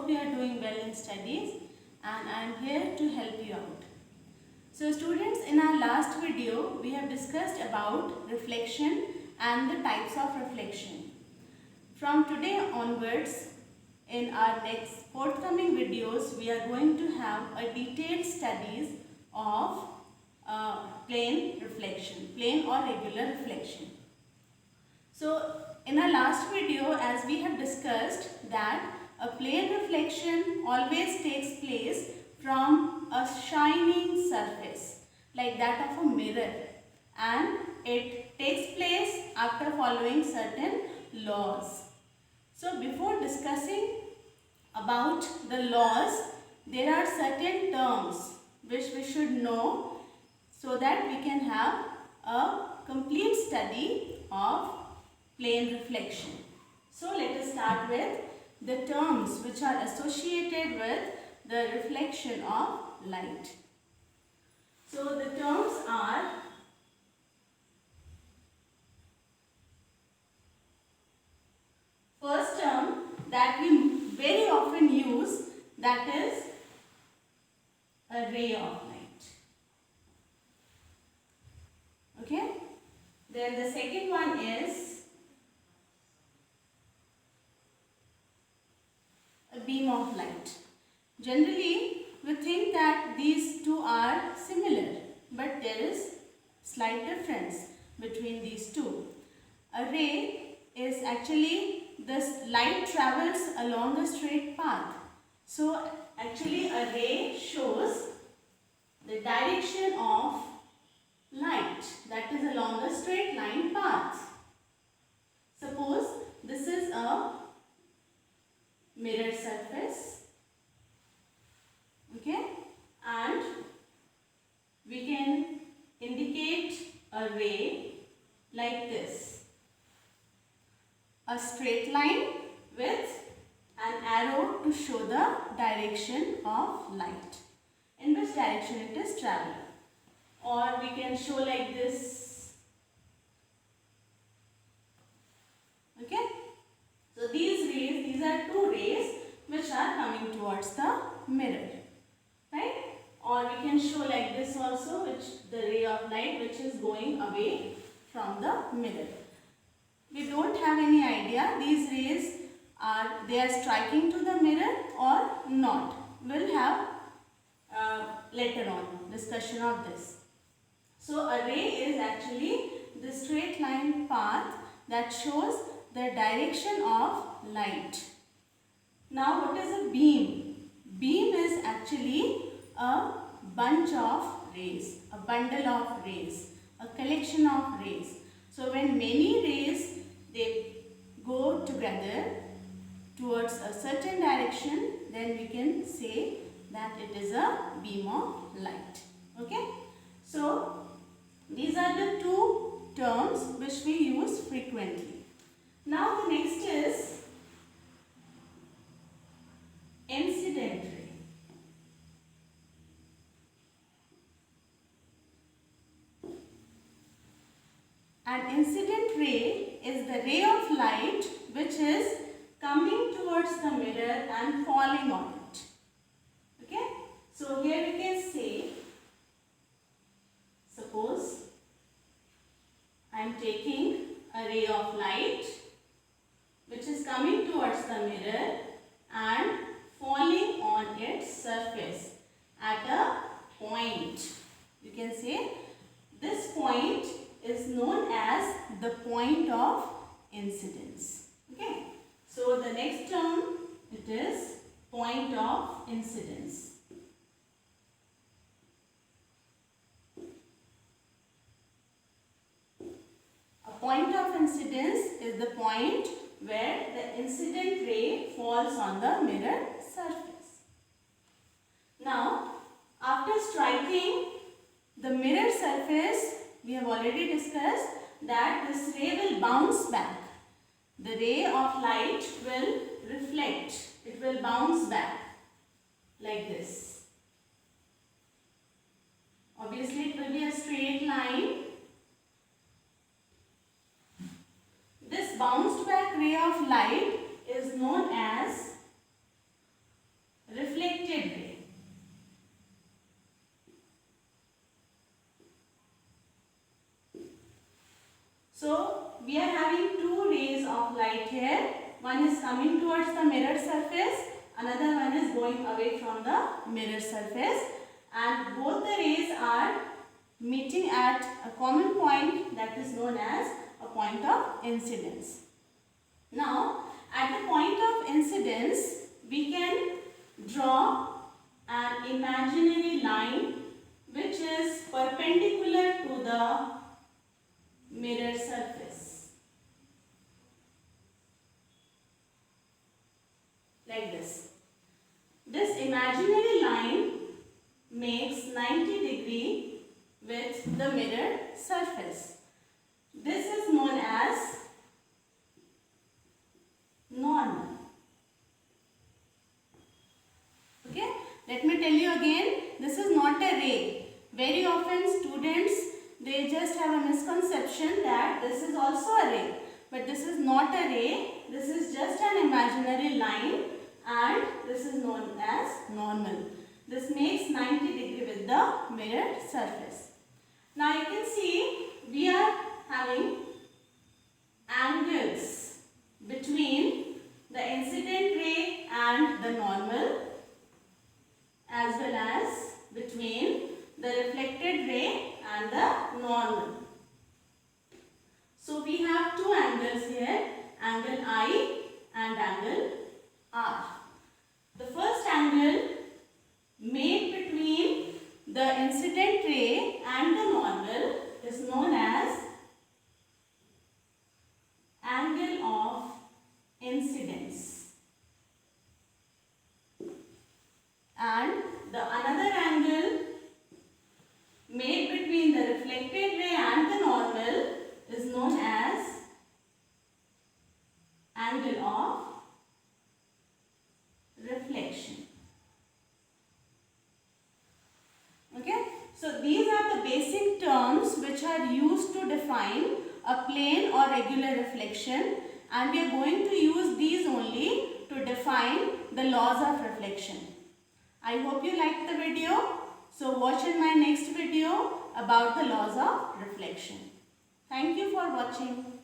hope you are doing well in studies and I am here to help you out. So students, in our last video we have discussed about reflection and the types of reflection. From today onwards, in our next forthcoming videos, we are going to have a detailed studies of plane reflection, plane or regular reflection. So in our last video, as we have discussed that a plane reflection always takes place from a shining surface like that of a mirror, and it takes place after following certain laws. So before discussing about the laws, there are certain terms which we should know so that we can have a complete study of plane reflection. So let us start with the terms which are associated with the reflection of light. So the terms are first term that we very often use, that is a ray of light. Okay? Then the second one is a beam of light. Generally, we think that these two are similar, but there is slight difference between these two. A ray is actually, this light travels along a straight path. So actually a ray shows the direction of light, that is along a straight line path. Suppose this is a mirror surface, okay, and we can indicate a ray like this. A straight line with an arrow to show the direction of light, in which direction it is traveling. Or we can show like this. Okay. So these are two rays which are coming towards the mirror. Right? Or we can show like this also, which the ray of light which is going away from the mirror. We don't have any idea these rays they are striking to the mirror or not. We'll have later on discussion of this. So a ray is actually the straight line path that shows the direction of light. Now what is a beam? Beam is actually a bunch of rays, a bundle of rays, a collection of rays. So when many rays they go together towards a certain direction, then we can say that it is a beam of light. Okay. So these are the two terms which we use frequently. Now the next is incident ray. An incident ray is the ray of light which is coming towards the mirror and falling on it. Okay? So here we can say, suppose I am taking a ray of light which is coming towards the mirror and falling on its surface at a point. You can say this point is known as the point of incidence. Okay. So the next term, it is point of incidence. A point of incidence is the point where the incident ray falls on the mirror surface. Now, after striking the mirror surface, we have already discussed that this ray will bounce back. The ray of light will reflect. It will bounce back like this. Obviously, it will be a straight line. This bounced back ray of light is known as we are having two rays of light here. One is coming towards the mirror surface, another one is going away from the mirror surface, and both the rays are meeting at a common point that is known as a point of incidence. Now, at the point of incidence, we can draw an imaginary line which is perpendicular to the mirror surface, like this. This imaginary line makes 90 degree with the mirror surface. This is known as normal. Okay, let me tell you again, this is not a ray. Very often students, they just have a misconception that this is also a ray, but this is not a ray. This is just an imaginary line and this is known as normal. This makes 90 degree with the mirror surface. Now you can see we are having angles between the incident ray and the normal, as well as between the reflected ray and the normal. So we have two angles here, angle I and angle R. The first angle made between the incident ray and the normal is known as angle of incidence, and the another angle made between the reflected ray and the normal is known as angle of reflection. Okay, so these are the basic terms which are used to define a plane or regular reflection, and we are going to use these only to define the laws of reflection. I hope you liked the video. So watch in my next video about the laws of reflection. Thank you for watching.